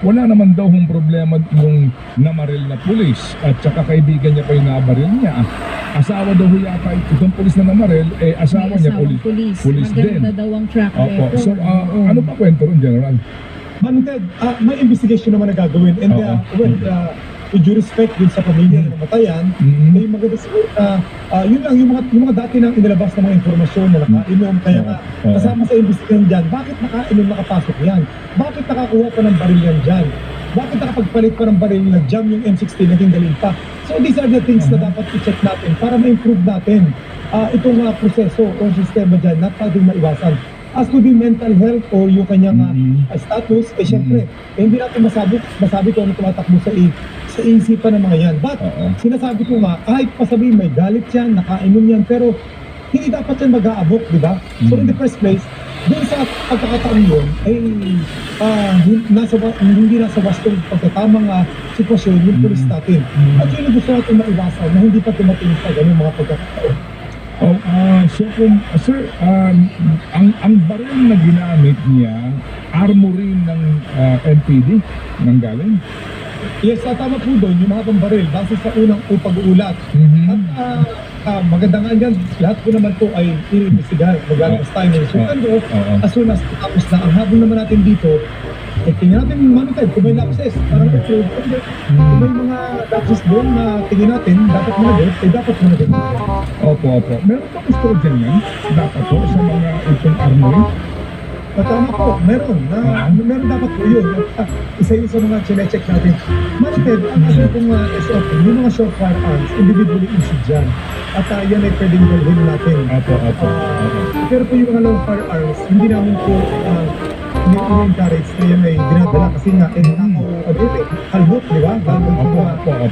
wala naman daw hong problema yung namaril na pulis at saka kaibigan niya pa yung nabaril niya. Asawa daw ho yata itong pulis na namaril, asawa niya pulis din. Maganda daw ang track record. So, ano pa kwento ron, General? Ma'am Ted, may investigation naman na gagawin. And with due respect dun sa pamilya na namatayan, may maganda siguro yun lang, yung mga dati nang inilabas ng mga informasyon na nakainom, kaya kasama sa investigation dyan, bakit nakainom nakapasok yan? Bakit nakakuha pa ng baril yan dyan? Bakit nakapagpalit pa ng baril na jam yung M16 naging galing pa? So these are the things na dapat i-check natin para ma-improve natin itong proseso o sistema dyan na pwedeng maiwasan. As to the mental health o yung kanyang status, syempre, hindi natin masabi kung ano tumatakbo sa isipan ng mga yan. But, sinasabi ko nga, kahit pasabihin may galit yan, nakainom yan, pero hindi dapat yan mag-aabok, di ba? So in the first place, doon sa pagkakataon yun, hindi nasa wastong pagkatamang sitwasyon yung pulis natin. At yun ang gusto natin maiwasan na hindi pa tumating sa ganyung mga pagkakataon. Sir, ang baril na ginamit niya, armory ng NPD, nang galing? Yes, tama po doon, yung mga baril, base sa unang pag-uulat. At maganda nga dyan, lahat po naman po ay i-investigahan, magalas tayo ng susundo, as soon as tapos na. Ang habol naman natin dito, tingnan natin monitor, kung may lapses, parang approve. Kung may mga lapses doon na tingin natin, dapat managot, dapat managot. Opo. Meron pa gusto dyan yan? Dapat po sa mga itong armory? Tama po, meron dapat po yun. Isa yun sa mga chinecheck natin. Monitor, ang ating pong SOP, yung mga short firearms, individually issued dyan. At yan ay pwedeng dalhin natin. Opo. Pero po yung mga long firearms, hindi namin po encourage na yan ay dinadala kasi nga halbot, di ba? Opo.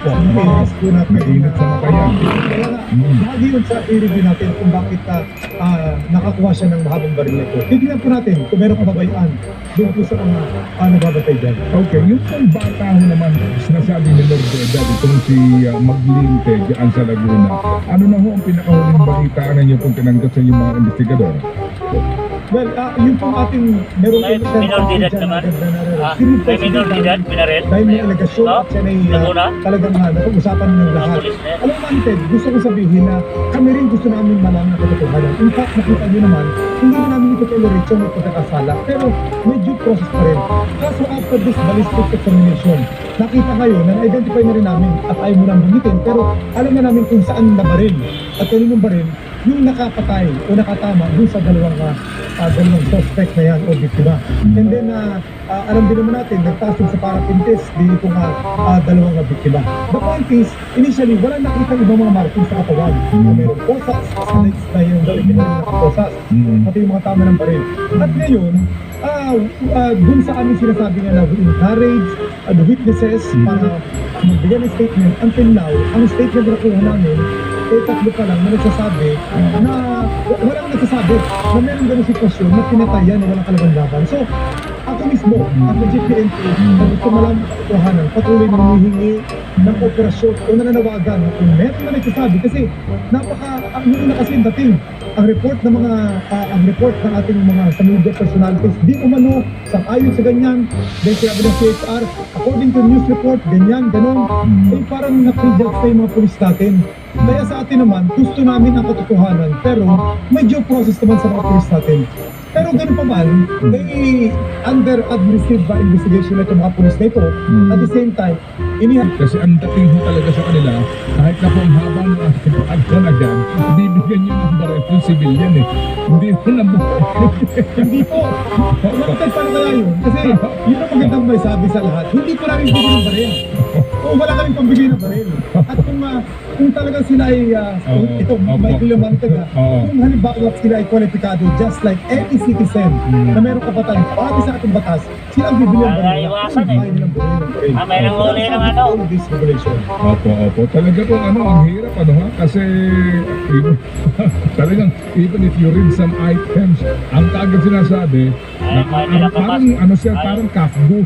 Areas po na Mainit sa makayan. Kaya lagi yun sa i-review natin kung bakit nakakuha siya ng mahabang baril nito. Tignan po natin kung meron kababayaan doon po sa mga nababatay dyan. Okay, yung pong bata ho naman, sinasabi ni Lord Dad, itong si Maglinte dyan sa Laguna. Ano na ho ang pinakahuling balitaan ninyo kung tinanggap sa inyong mga investigador? Well, yung pong ating meron May minor de edad naman. May minor de edad, pinarel. Dahil may alegasyon at siya ay talagang napag-usapan ng lahat. Alam naman, Ted, gusto ko sabihin na kami rin gusto namin malaman ang katotohanan. In fact, nakita nyo naman, hindi namin ito tolerate yung pagkakasala. Pero may due process pa rin. Kaso after this ballistic examination, nakita kayo na na-identify na rin namin at ayaw mo nang bumitin. Pero alam na namin kung saan nabaril at kaninong baril yung nakapatay o nakatama dun sa dalawang suspect na yan o biktima. And then, alam din naman natin, nagpasok sa parapintis din itong dalawang biktima. The point is, initially, wala nakita ibang mga markings sa katawan. Meron posas, sa next na yung gawin na nakaposas, pati yung mga tama ng baril. At ngayon, dun sa aming sinasabi nga na we encourage the witnesses para magbigyan ng statement. Until now, ang statement na nakuha namin, tatlo pa lang na nagsasabi na walang nagsasabi na meron ganun sitwasyon na pinatayan na walang kalaban-laban. So, ako mismo, ako GPNP, na gusto malaman ang katotohanan, patuloy na humihingi ng operasyon o nananawagan kung meron na nagsasabi kasi ang una kasi dating ang report ng ating mga sa media personalities, di umano sang-ayon sa ganyan, dahil sinabi ng CHR, according to news report, ganyan, ganon, parang na-prejudge na yung mga polis natin. Kaya sa atin naman, gusto namin ang katotohanan, pero may due process naman sa mga polis natin. Pero ganun pa man, under administrative investigation na itong mga polis na ito, at the same time, kasi ang dating ho talaga sa kanila, kahit na po ang haba ng ating pagkanagan, bibigyan nyo ng baril yung civilian Hindi po na Hindi po. Bakit paano kaya yun? Kasi yun ang magandang may sabi sa lahat. Hindi po namin bigyan ng baril. O wala kaming pambigay ng baril. At kung talagang sila ay, ito, Michael Lamantaga, kung halimbawa sila ay kwalipikado just like any citizen na meron kapatan, pati sa ating batas, sila ang bibili ng baril. Iwasan may nang huli ng This regulation. Opo. Talaga po ang hirap kasi talagang even if you read some items, ang kaagad sinasabi, parang parang kafgo.